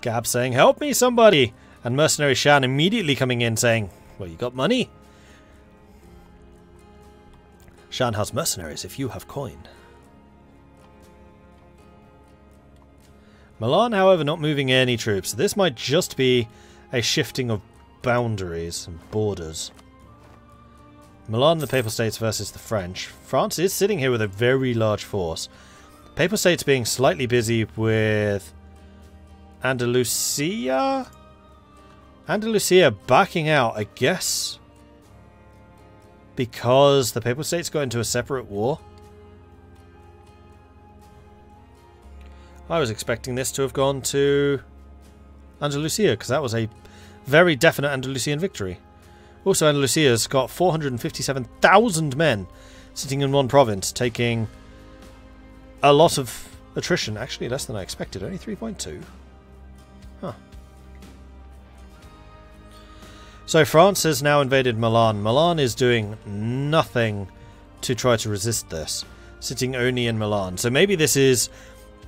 Gab saying, help me somebody! And mercenary Shan immediately coming in saying, well, you got money? Shan has mercenaries if you have coin. Milan, however, not moving any troops. This might just be a shifting of boundaries and borders. Milan and the Papal States versus the French. France is sitting here with a very large force. Papal States being slightly busy with Andalusia? Andalusia backing out, I guess, because the Papal States got into a separate war. I was expecting this to have gone to Andalusia, because that was a very definite Andalusian victory. Also, Andalusia's got 457,000 men sitting in one province, taking a lot of attrition. Actually, less than I expected, only 3.2. Huh. So France has now invaded Milan. Milan is doing nothing to try to resist this, sitting only in Milan. So maybe this is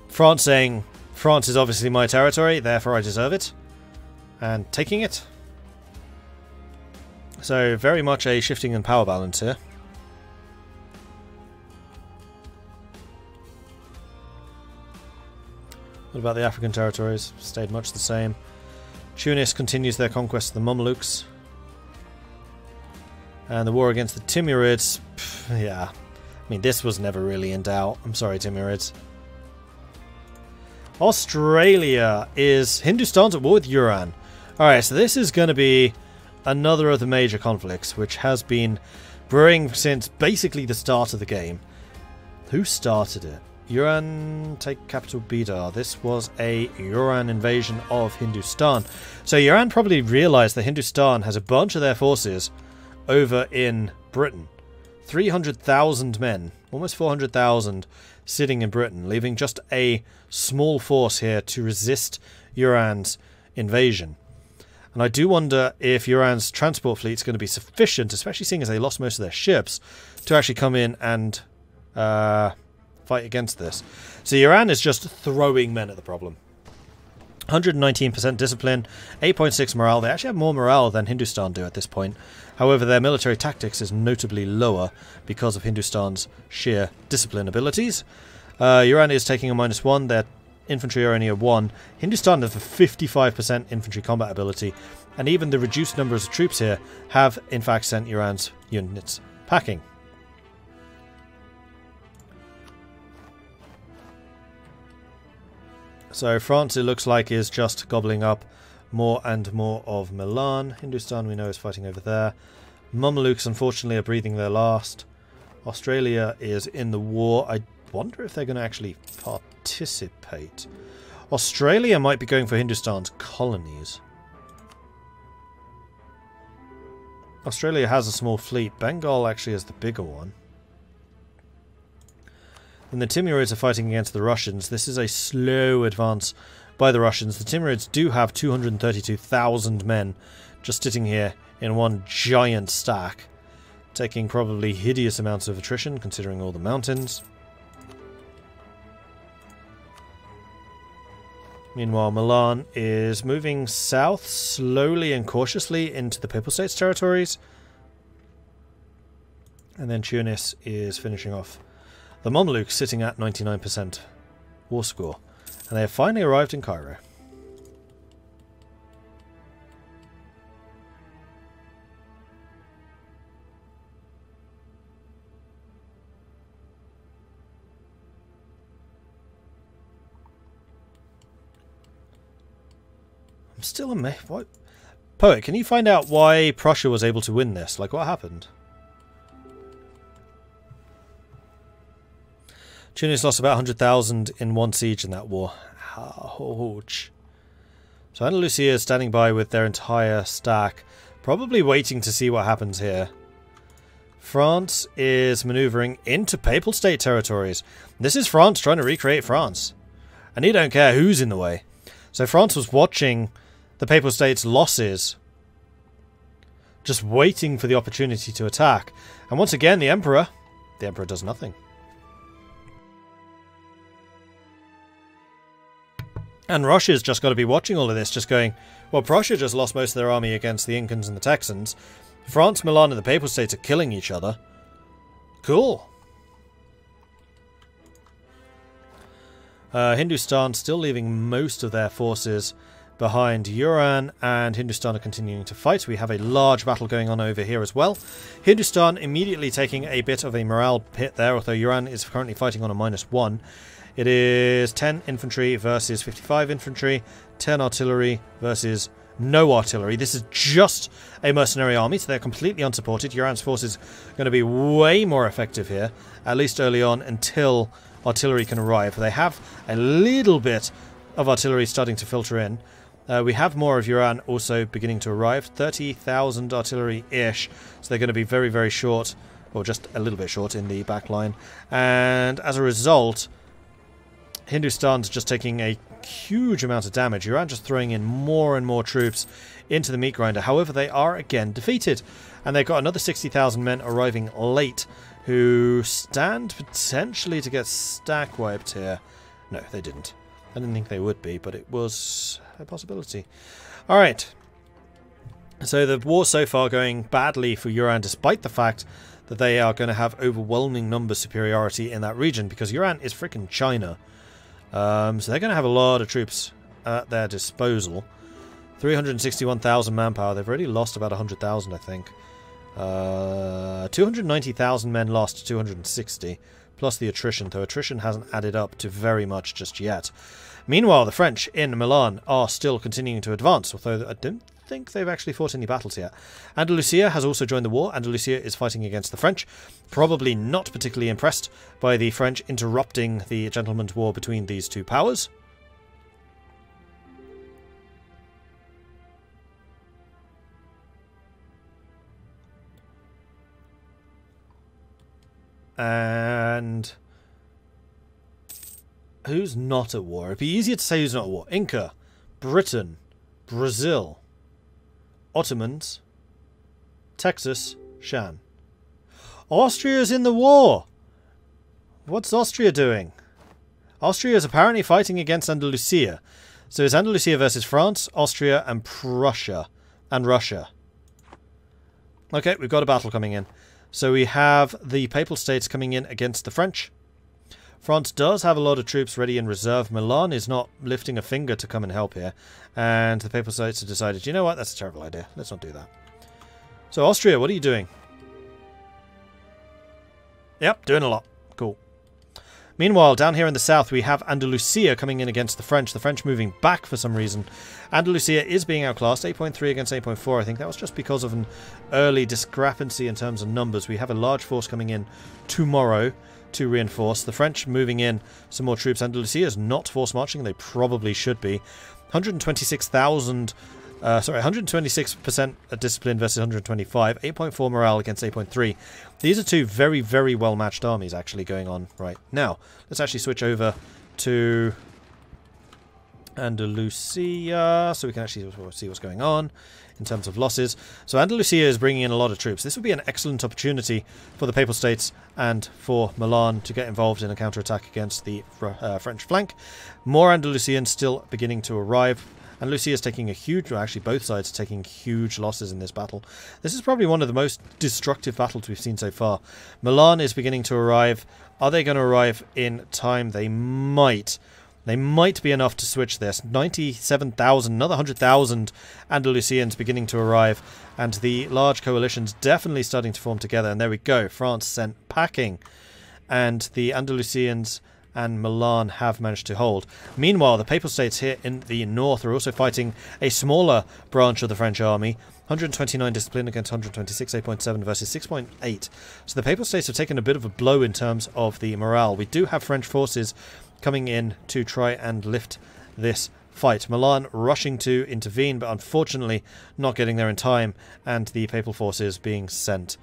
France saying, France is obviously my territory, therefore I deserve it, and taking it. So very much a shifting in power balance here. What about the African territories? Stayed much the same. Tunis continues their conquest of the Mamelukes. And the war against the Timurids, yeah. I mean, this was never really in doubt. I'm sorry, Timurids. Australia is... Hindustan's at war with Iran. Alright, so this is going to be another of the major conflicts, which has been brewing since basically the start of the game. Who started it? Iran take capital Bidar. This was a Iran invasion of Hindustan. So Iran probably realized that Hindustan has a bunch of their forces over in Britain. 300,000 men, almost 400,000, sitting in Britain, leaving just a small force here to resist Iran's invasion. And I do wonder if Iran's transport fleet is going to be sufficient, especially seeing as they lost most of their ships, to actually come in and fight against this. So Iran is just throwing men at the problem. 119% discipline, 8.6 morale. They actually have more morale than Hindustan do at this point. However, their military tactics is notably lower because of Hindustan's sheer discipline abilities. Iran is taking a -1. Their infantry are only a 1. Hindustan have a 55% infantry combat ability. And even the reduced numbers of troops here have, in fact, sent Iran's units packing. So France, it looks like, is just gobbling up more and more of Milan. Hindustan, we know, is fighting over there. Mamelukes, unfortunately, are breathing their last. Australia is in the war. I wonder if they're going to actually participate. Australia might be going for Hindustan's colonies. Australia has a small fleet. Bengal actually has the bigger one. And the Timurids are fighting against the Russians. This is a slow advance by the Russians. The Timurids do have 232,000 men just sitting here in one giant stack, taking probably hideous amounts of attrition considering all the mountains. Meanwhile, Milan is moving south slowly and cautiously into the Papal States territories. And then Tunis is finishing off the Mamelukes, sitting at 99% war score. And they have finally arrived in Cairo. I'm still amazed. What? Poet, can you find out why Prussia was able to win this? Like, what happened? Tunis lost about 100,000 in one siege in that war. Ouch. So Andalusia is standing by with their entire stack, probably waiting to see what happens here. France is maneuvering into Papal State territories. This is France trying to recreate France. And he don't care who's in the way. So France was watching the Papal States' losses, just waiting for the opportunity to attack. And once again, the Emperor does nothing. And Russia's just got to be watching all of this, just going, well, Prussia just lost most of their army against the Incans and the Texans. France, Milan, and the Papal States are killing each other. Cool. Hindustan still leaving most of their forces behind. Uran and Hindustan are continuing to fight. We have a large battle going on over here as well. Hindustan immediately taking a bit of a morale hit there, although Uran is currently fighting on a -1. It is 10 infantry versus 55 infantry, 10 artillery versus no artillery. This is just a mercenary army, so they're completely unsupported. Uran's force is going to be way more effective here, at least early on, until artillery can arrive. They have a little bit of artillery starting to filter in. We have more of Uran also beginning to arrive. 30,000 artillery-ish, so they're going to be very, very short, or just a little bit short in the back line. And as a result, Hindustan's just taking a huge amount of damage. Uran just throwing in more and more troops into the meat grinder. However, they are again defeated. And they've got another 60,000 men arriving late who stand potentially to get stack wiped here. No, they didn't. I didn't think they would be, but it was a possibility. Alright. So the war so far going badly for Uran, despite the fact that they are going to have overwhelming number superiority in that region, because Uran is freaking China. So they're going to have a lot of troops at their disposal. 361,000 manpower. They've already lost about 100,000, I think. 290,000 men lost to 260, plus the attrition, though attrition hasn't added up to very much just yet. Meanwhile, the French in Milan are still continuing to advance, although I don't think they've actually fought any battles yet. Andalusia has also joined the war. Andalusia is fighting against the French. Probably not particularly impressed by the French interrupting the gentleman's war between these two powers. And who's not at war? It'd be easier to say who's not at war. Inca, Britain, Brazil, Ottomans, Texas, Shan. Austria's in the war! What's Austria doing? Austria is apparently fighting against Andalusia. So it's Andalusia versus France, Austria, and Prussia. And Russia. Okay, we've got a battle coming in. So we have the Papal States coming in against the French. France does have a lot of troops ready in reserve. Milan is not lifting a finger to come and help here. And the Papal States have decided, you know what, that's a terrible idea. Let's not do that. So Austria, what are you doing? Yep, doing a lot. Cool. Meanwhile, down here in the south, we have Andalusia coming in against the French moving back for some reason. Andalusia is being outclassed, 8.3 against 8.4. I think that was just because of an early discrepancy in terms of numbers. We have a large force coming in tomorrow to reinforce. The French moving in some more troops. Andalusia is not force marching. They probably should be. 126,000... 126% discipline versus 125. 8.4 morale against 8.3. These are two very, very well matched armies actually going on right now. Let's actually switch over to Andalusia so we can actually see what's going on in terms of losses. So Andalusia is bringing in a lot of troops. This would be an excellent opportunity for the Papal States and for Milan to get involved in a counterattack against the French flank. More Andalusians still beginning to arrive. And Lucia is taking a huge... Well, actually, both sides are taking huge losses in this battle. This is probably one of the most destructive battles we've seen so far. Milan is beginning to arrive. Are they going to arrive in time? They might. They might be enough to switch this. 97,000, another 100,000 Andalusians beginning to arrive. And the large coalition's definitely starting to form together. And there we go. France sent packing. And the Andalusians and Milan have managed to hold. Meanwhile, the Papal States here in the north are also fighting a smaller branch of the French army. 129 discipline against 126, 8.7 versus 6.8. So the Papal States have taken a bit of a blow in terms of the morale. We do have French forces coming in to try and lift this fight. Milan rushing to intervene, but unfortunately not getting there in time, and the Papal forces being sent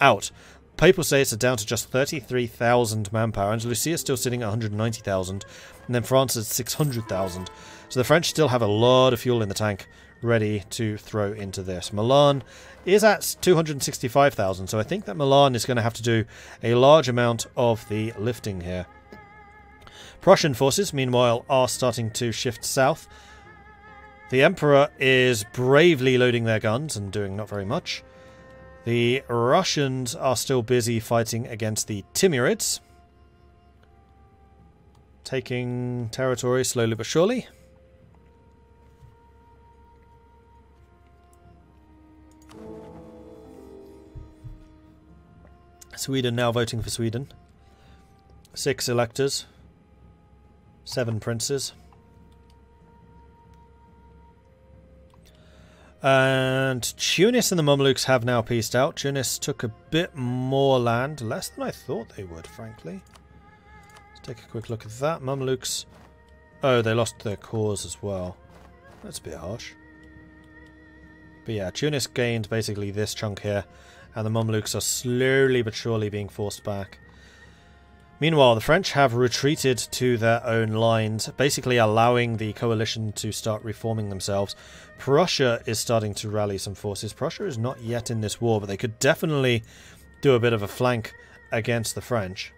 out. Papal States are down to just 33,000 manpower. Andalusia is still sitting at 190,000. And then France is 600,000. So the French still have a lot of fuel in the tank ready to throw into this. Milan is at 265,000. So I think that Milan is going to have to do a large amount of the lifting here. Prussian forces, meanwhile, are starting to shift south. The Emperor is bravely loading their guns and doing not very much. The Russians are still busy fighting against the Timurids, taking territory slowly but surely. Sweden now voting for Sweden. 6 electors. 7 princes. And Tunis and the Mamluks have now peaced out. Tunis took a bit more land. Less than I thought they would, frankly. Let's take a quick look at that. Mamluks... Oh, they lost their cause as well. That's a bit harsh. But yeah, Tunis gained basically this chunk here. And the Mamluks are slowly but surely being forced back. Meanwhile, the French have retreated to their own lines, basically allowing the coalition to start reforming themselves. Prussia is starting to rally some forces. Prussia is not yet in this war, but they could definitely do a bit of a flank against the French.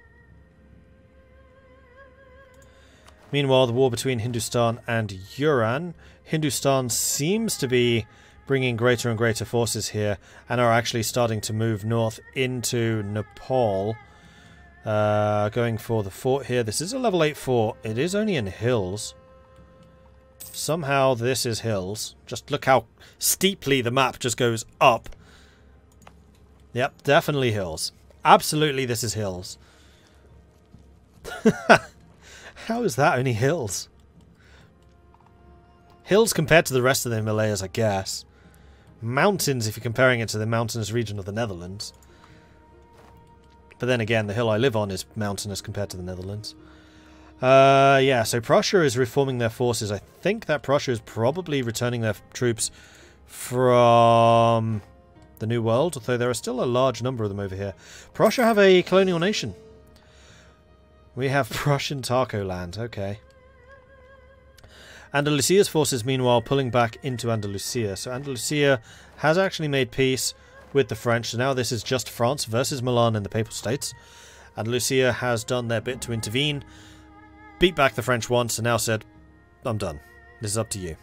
Meanwhile, the war between Hindustan and Iran. Hindustan seems to be bringing greater and greater forces here and are actually starting to move north into Nepal. Going for the fort here. This is a level 8 fort. It is only in hills. Somehow this is hills. Just look how steeply the map just goes up. Yep, definitely hills. Absolutely this is hills. How is that only hills? Hills compared to the rest of the Himalayas, I guess. Mountains if you're comparing it to the mountainous region of the Netherlands. But then again, the hill I live on is mountainous compared to the Netherlands. Yeah, so Prussia is reforming their forces. I think that Prussia is probably returning their troops from the New World, although there are still a large number of them over here. Prussia have a colonial nation. We have Prussian Tarko land, okay. Andalusia's forces, meanwhile, pulling back into Andalusia. So Andalusia has actually made peace with the French. So now this is just France versus Milan and the Papal States. Andalusia has done their bit to intervene, beat back the French once, and now said, I'm done. This is up to you.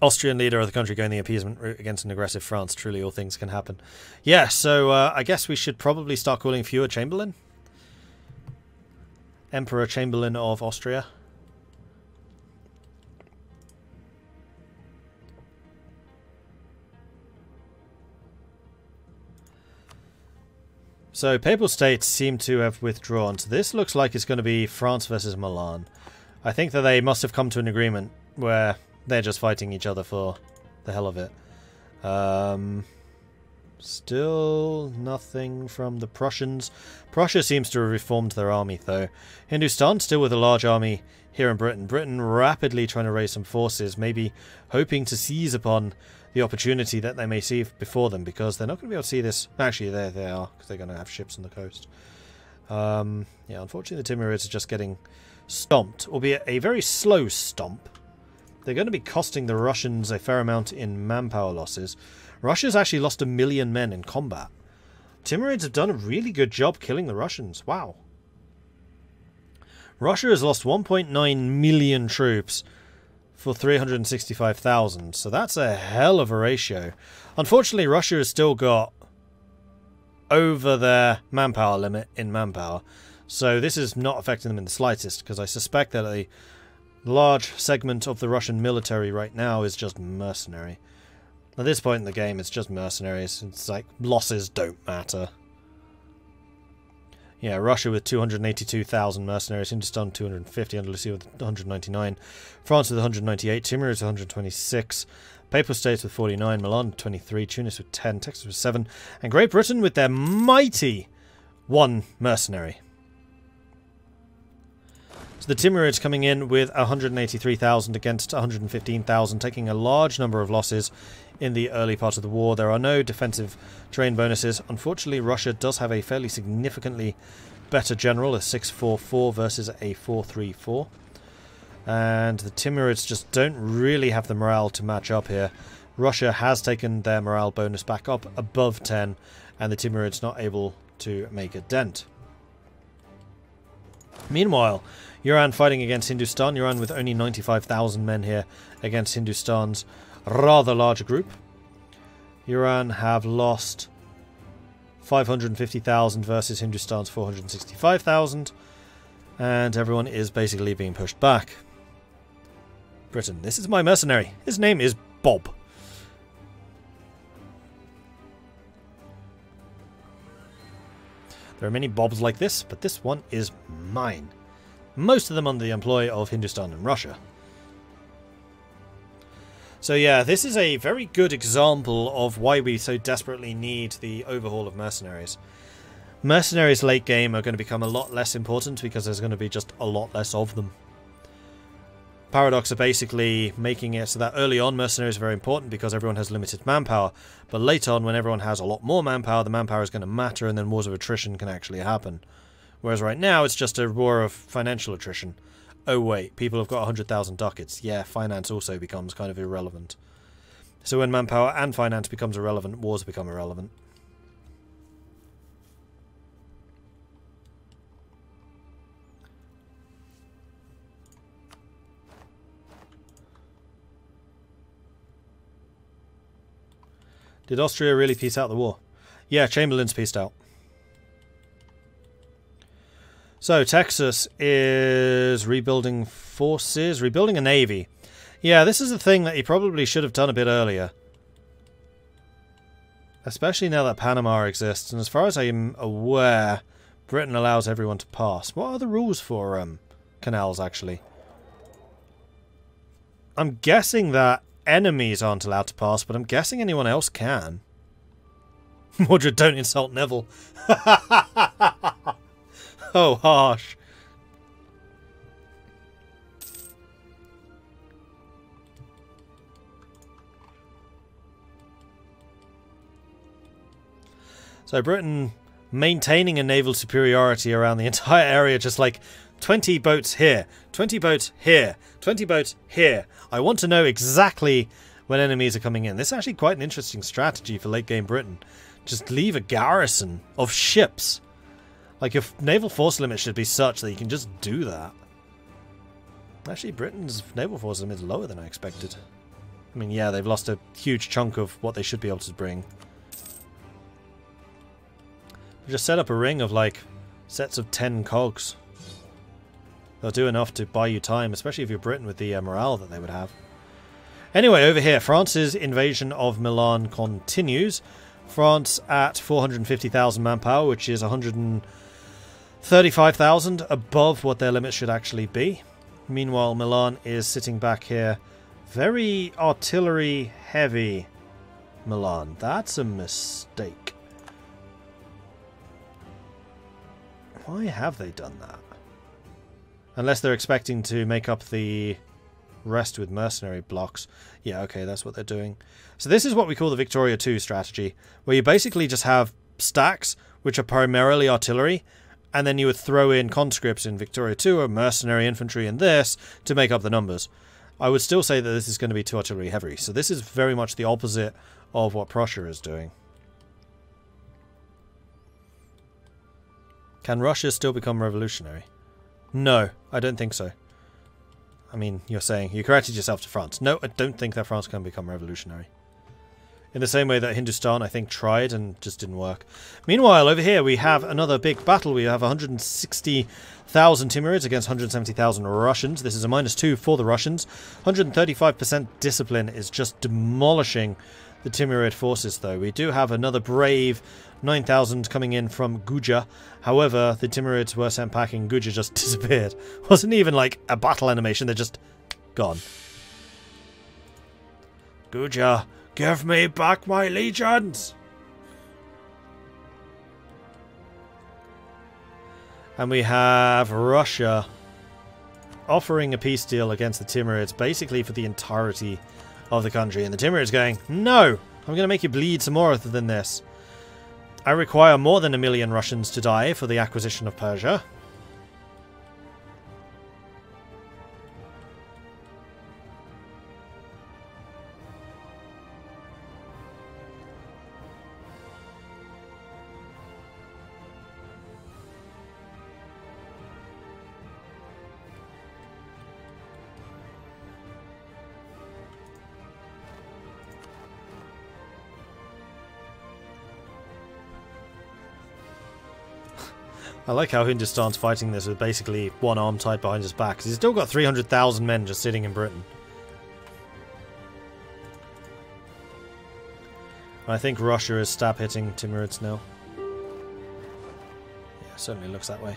Austrian leader of the country going the appeasement route against an aggressive France. Truly all things can happen. Yeah, so I guess we should probably start calling fewer Chamberlain. Emperor Chamberlain of Austria. So Papal States seem to have withdrawn. So this looks like it's going to be France versus Milan. I think that they must have come to an agreement where they're just fighting each other for the hell of it. Still nothing from the Prussians. Prussia seems to have reformed their army, though. Hindustan still with a large army here in Britain. Britain rapidly trying to raise some forces, maybe hoping to seize upon the opportunity that they may see before them, because they're not going to be able to see this. Actually, there they are, because they're going to have ships on the coast. Yeah, unfortunately the Timurids are just getting stomped, albeit a very slow stomp. They're going to be costing the Russians a fair amount in manpower losses. Russia's actually lost 1 million men in combat. Timurids have done a really good job killing the Russians. Wow. Russia has lost 1.9 million troops for 365,000. So that's a hell of a ratio. Unfortunately, Russia has still got over their manpower limit in manpower. So this is not affecting them in the slightest, because I suspect that a large segment of the Russian military right now is just mercenary. At this point in the game, it's just mercenaries. It's like, losses don't matter. Yeah, Russia with 282,000 mercenaries, Hindustan 250, Andalusia with 199, France with 198, Timurids with 126, Papal States with 49, Milan 23, Tunis with 10, Texas with 7, and Great Britain with their mighty 1 mercenary. So the Timurids coming in with 183,000 against 115,000, taking a large number of losses in the early part of the war. There are no defensive terrain bonuses. Unfortunately, Russia does have a fairly significantly better general, a 6-4-4 versus a 4-3-4. And the Timurids just don't really have the morale to match up here. Russia has taken their morale bonus back up above 10, and the Timurids not able to make a dent. Meanwhile, Iran fighting against Hindustan. Iran with only 95,000 men here against Hindustan's rather large group. Iran have lost 550,000 versus Hindustan's 465,000, and everyone is basically being pushed back. Britain, this is my mercenary. His name is Bob. There are many Bobs like this, but this one is mine. Most of them under the employ of Hindustan and Russia. So yeah, this is a very good example of why we so desperately need the overhaul of mercenaries. Mercenaries late game are going to become a lot less important because there's going to be just a lot less of them. Paradox are basically making it so that early on mercenaries are very important because everyone has limited manpower, but later on when everyone has a lot more manpower, the manpower is going to matter and then wars of attrition can actually happen. Whereas right now it's just a war of financial attrition. Oh wait, people have got 100,000 ducats. Yeah, finance also becomes kind of irrelevant. So when manpower and finance becomes irrelevant, wars become irrelevant. Did Austria really peace out the war? Yeah, Chamberlain's peaced out. So, Texas is rebuilding forces, rebuilding a navy. Yeah, this is a thing that he probably should have done a bit earlier. Especially now that Panama exists, and as far as I'm aware, Britain allows everyone to pass. What are the rules for canals, actually? I'm guessing that enemies aren't allowed to pass, but I'm guessing anyone else can. Mordred, don't insult Neville. Oh, harsh. So Britain maintaining a naval superiority around the entire area, just like 20 boats here, 20 boats here, 20 boats here. I want to know exactly when enemies are coming in. This is actually quite an interesting strategy for late game Britain. Just leave a garrison of ships. Like, your naval force limit should be such that you can just do that. Actually, Britain's naval force limit is lower than I expected. I mean, yeah, they've lost a huge chunk of what they should be able to bring. We just set up a ring of, like, sets of 10 cogs. They'll do enough to buy you time, especially if you're Britain with the morale that they would have. Anyway, over here, France's invasion of Milan continues. France at 450,000 manpower, which is 135,000 above what their limit should actually be. Meanwhile, Milan is sitting back here. Very artillery heavy, Milan. That's a mistake. Why have they done that? Unless they're expecting to make up the rest with mercenary blocks. Yeah, okay, that's what they're doing. So this is what we call the Victoria 2 strategy, where you basically just have stacks, which are primarily artillery, and then you would throw in conscripts in Victoria 2 or mercenary infantry in this to make up the numbers. I would still say that this is going to be too artillery heavy, so this is very much the opposite of what Prussia is doing. Can Russia still become revolutionary? No, I don't think so. I mean, you're saying, you corrected yourself to France. No, I don't think that France can become revolutionary. In the same way that Hindustan, I think, tried and just didn't work. Meanwhile, over here, we have another big battle. We have 160,000 Timurids against 170,000 Russians. This is a -2 for the Russians. 135% discipline is just demolishing the Timurid forces, though. We do have another brave 9,000 coming in from Guja. However, the Timurids were sent packing. Guja just disappeared. Wasn't even like a battle animation. They're just gone. Guja, give me back my legions! And we have Russia offering a peace deal against the Timurids, basically for the entirety of the country. And the Timurids going, no! I'm going to make you bleed some more than this. I require more than 1 million Russians to die for the acquisition of Persia. I like how Hindustan's fighting this with basically one arm tied behind his back, because he's still got 300,000 men just sitting in Britain. I think Russia is stab hitting Timurids now. Yeah, certainly looks that way.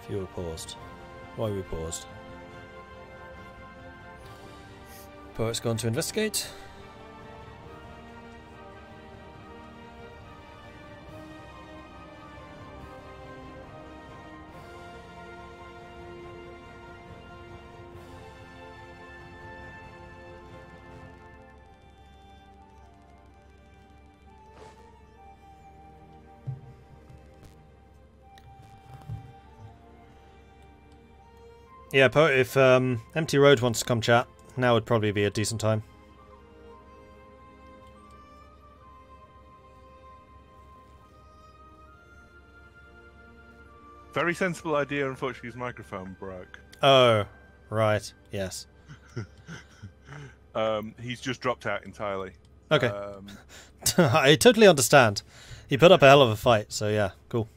Few are paused. Why are we paused? Poet's gone to investigate. Yeah, Poet, if Empty Road wants to come chat, now would probably be a decent time. Very sensible idea, unfortunately his microphone broke. Oh, right, yes. He's just dropped out entirely. Okay. I totally understand. He put up a hell of a fight, so yeah, cool.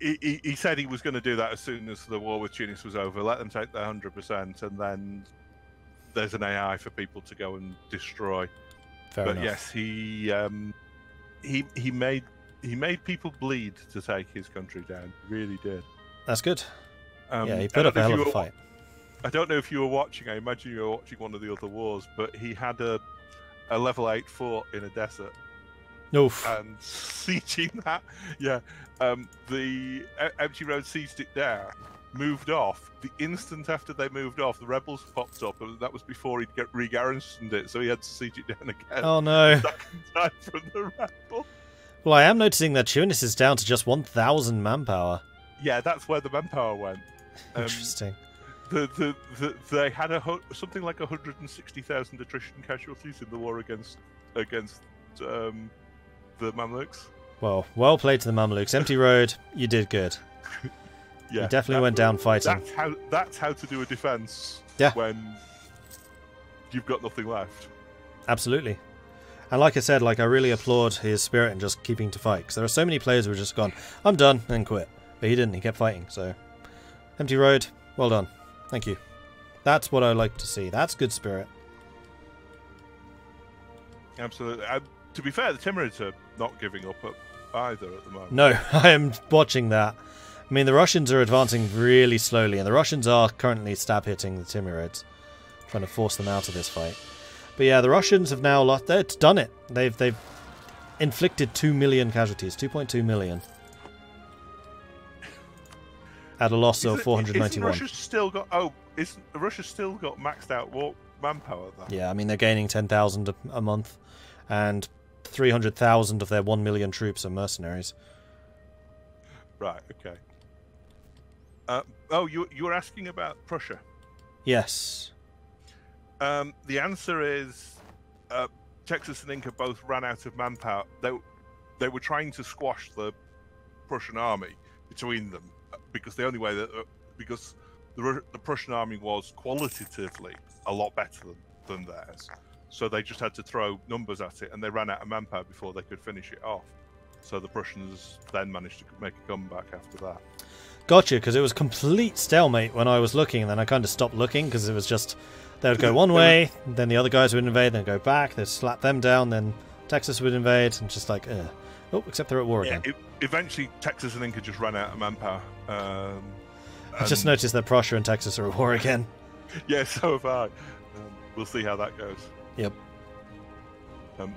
He said he was going to do that as soon as the war with Tunis was over. Let them take their 100%, and then there's an AI for people to go and destroy. Fair enough. Yes, he made people bleed to take his country down. He really did. That's good. Yeah, he put up a hell of a fight. I don't know if you were watching. I imagine you were watching one of the other wars, but he had a level 8 fort in a desert. Oof. And sieging that, yeah. The Empty Road seized it down, moved off. The instant after they moved off, the rebels popped up, and that was before he'd re-garrisoned it, so he had to siege it down again. Oh no! Second time from the rebel. Well, I am noticing that Tunis is down to just 1,000 manpower. Yeah, that's where the manpower went. Interesting. They had something like 160,000 attrition casualties in the war against the Mamluks. Well played to the Mamluks. Empty Road, you did good. Yeah, you definitely went down fighting. That's how to do a defense. Yeah. When you've got nothing left. Absolutely. And like I said, I really applaud his spirit in just keeping to fight. Because there are so many players who have just gone, I'm done, and quit. But he didn't. He kept fighting. So, Empty Road, well done. Thank you. That's what I like to see. That's good spirit. Absolutely. To be fair, the Timurids are not giving up either at the moment. No, I am watching that. I mean, the Russians are advancing really slowly, and the Russians are currently stab hitting the Timurids, trying to force them out of this fight. But yeah, the Russians have now lost. They've done it. They've inflicted 2 million casualties, 2.2 million, at a loss of 491. Russia still got? Russia still got maxed out war manpower though? Yeah, I mean they're gaining 10,000 a month, and 300,000 of their 1 million troops are mercenaries. Right. Okay. You were asking about Prussia. Yes. The answer is Texas and Inca both ran out of manpower. They were trying to squash the Prussian army between them because the only way because the Prussian army was qualitatively a lot better than theirs. So they just had to throw numbers at it, and they ran out of manpower before they could finish it off. So the Prussians then managed to make a comeback after that. Gotcha, because it was complete stalemate when I was looking, and then I kind of stopped looking because it was just they would go one way, then the other guys would invade, then go back, they'd slap them down, then Texas would invade, and just like, oh, except they're at war again. Eventually, Texas and Inca just ran out of manpower. I just noticed that Prussia and Texas are at war again. Yeah, so have I. We'll see how that goes. Yep.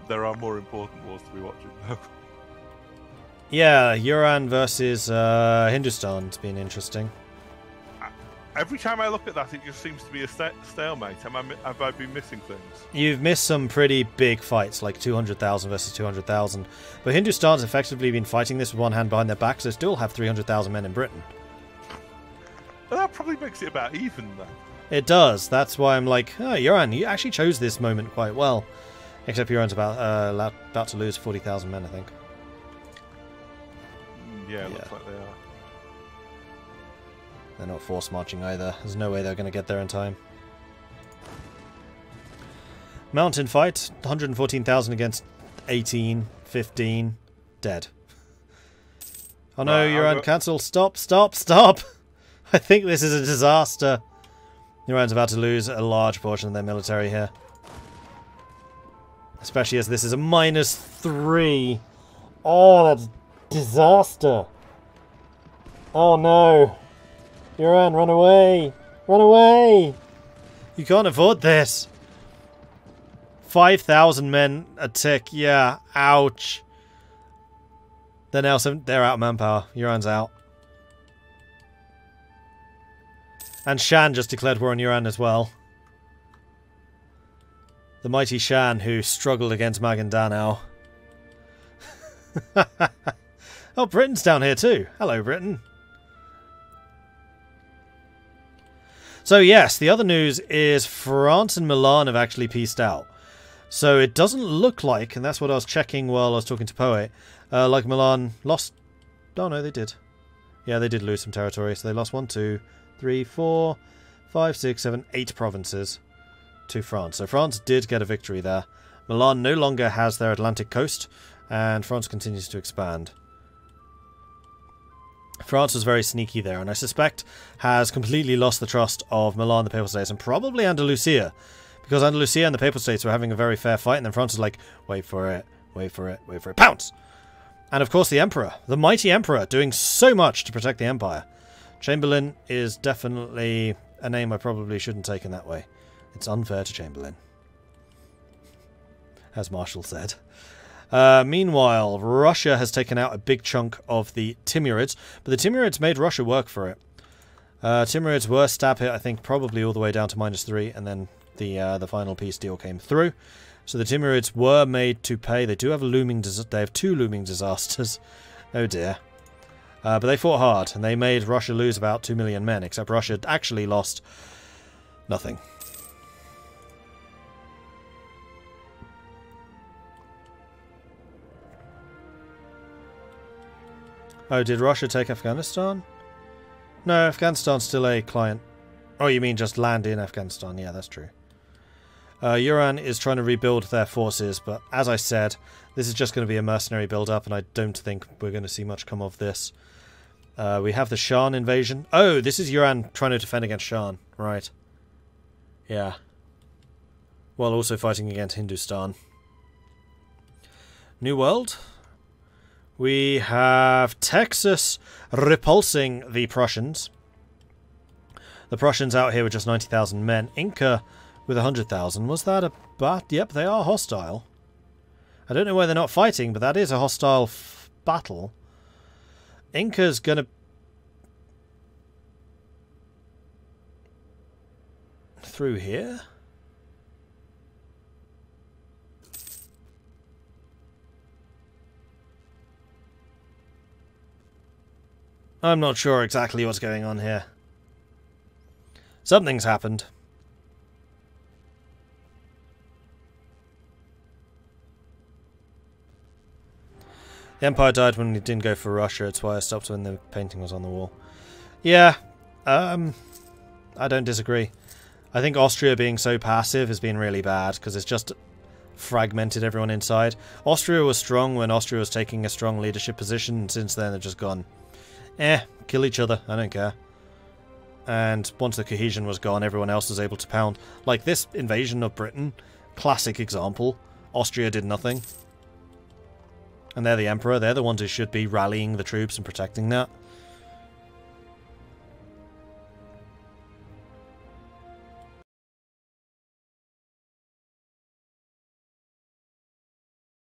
There are more important wars to be watching, though. Yeah, Iran versus Hindustan's been interesting. Every time I look at that, it just seems to be a stalemate. Have I been missing things? You've missed some pretty big fights, like 200,000 versus 200,000. But Hindustan's effectively been fighting this with one hand behind their back, so they still have 300,000 men in Britain. Well, that probably makes it about even, then. It does. That's why I'm like, oh, Iran, you actually chose this moment quite well. Except Iran's about to lose 40,000 men, I think. Yeah, looks like they are. They're not force marching either. There's no way they're going to get there in time. Mountain fight, 114,000 against 18, 15, dead. Oh no, Right, Iran, cancel. Stop, stop, stop! I think this is a disaster. Iran's about to lose a large portion of their military here. Especially as this is a -3. Oh, that's disaster. Oh no. Iran, run away! Run away! You can't afford this! 5,000 men a tick, yeah, ouch. They're out of manpower. Iran's out. And Shan just declared war on Iran as well. The mighty Shan who struggled against Magandanao. Oh, Britain's down here too. Hello, Britain. So yes, the other news is France and Milan have actually peaced out. So it doesn't look like, and that's what I was checking while I was talking to Poet, like Milan lost... Oh no, they did. Yeah, they did lose some territory. So they lost 1, 2, 3, 4, 5, 6, 7, 8 provinces to France. So France did get a victory there. Milan no longer has their Atlantic coast, and France continues to expand. France was very sneaky there, and I suspect has completely lost the trust of Milan, the Papal States, and probably Andalusia. Because Andalusia and the Papal States were having a very fair fight, and then France was like, wait for it, wait for it, wait for it, pounce! And of course the Emperor, the mighty Emperor, doing so much to protect the Empire. Chamberlain is definitely a name I probably shouldn't take in that way. It's unfair to Chamberlain. As Marshall said. Meanwhile, Russia has taken out a big chunk of the Timurids, but the Timurids made Russia work for it. Timurids were stab hit, I think, probably all the way down to -3, and then the final peace deal came through. So the Timurids were made to pay. They do have a looming. They have 2 looming disasters. Oh dear. But they fought hard, and they made Russia lose about 2 million men. Except Russia actually lost nothing. Oh, did Russia take Afghanistan? No, Afghanistan's still a client. Oh, you mean just land in Afghanistan? Yeah, that's true. Iran is trying to rebuild their forces, but as I said, this is just going to be a mercenary build-up, and I don't think we're going to see much come of this. We have the Shan invasion. Oh, this is Iran trying to defend against Shan. Right. Yeah. While also fighting against Hindustan. New World. We have Texas repulsing the Prussians. The Prussians out here with just 90,000 men. Inca with 100,000. Was that a bat? Yep, they are hostile. I don't know why they're not fighting, but that is a hostile battle. Inca's gonna... through here? I'm not sure exactly what's going on here. Something's happened. The Empire died when it didn't go for Russia. It's why I stopped when the painting was on the wall. Yeah, I don't disagree. I think Austria being so passive has been really bad because it's just fragmented everyone inside. Austria was strong when Austria was taking a strong leadership position, and since then they've just gone, kill each other, I don't care. And once the cohesion was gone, everyone else was able to pound. Like this invasion of Britain, classic example. Austria did nothing. And they're the Emperor, they're the ones who should be rallying the troops and protecting that.